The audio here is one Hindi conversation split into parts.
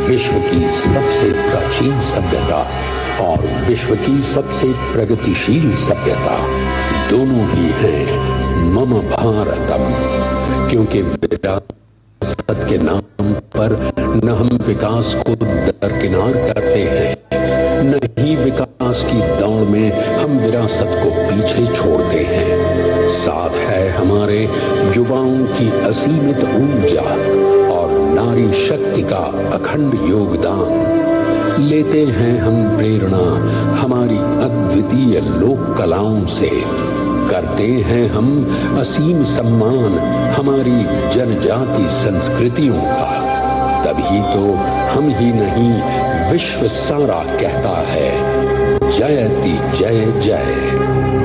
विश्व की सबसे प्राचीन सभ्यता और विश्व की सबसे प्रगतिशील सभ्यता दोनों ही हैं मम भारतम। क्योंकि विरासत के नाम पर न हम विकास को दरकिनार करते हैं, न ही विकास की दौड़ में हम विरासत को पीछे छोड़ते हैं। साथ है हमारे युवाओं की असीमित ऊर्जा और नारी शक्ति का अखंड योगदान। लेते हैं हम प्रेरणा हमारी अद्वितीय लोक कलाओं से, करते हैं हम असीम सम्मान हमारी जनजाति संस्कृतियों का। तभी तो हम ही नहीं विश्व सारा कहता है जयति जय जय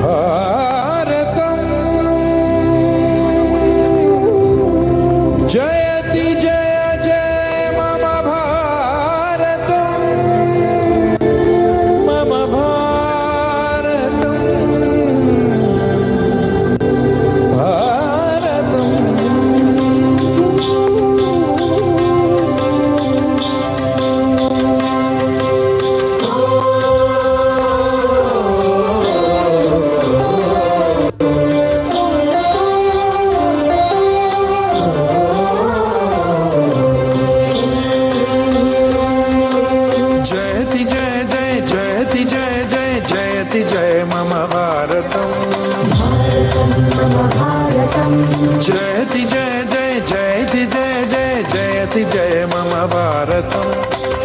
भारतम, जयति जय जय मम भारतम, मम भारतम, भारतम। जयति जय जय जयति जय जय जयति जय मम भारतम, जयति जय जय जयति जय जय जयति जय मम भारतम।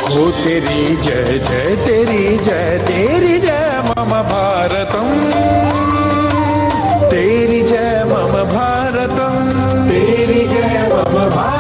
हो तेरी जय जय तेरी जय मम भारतम, तेरी जय मम भारतम, तेरी जय मम भारतम।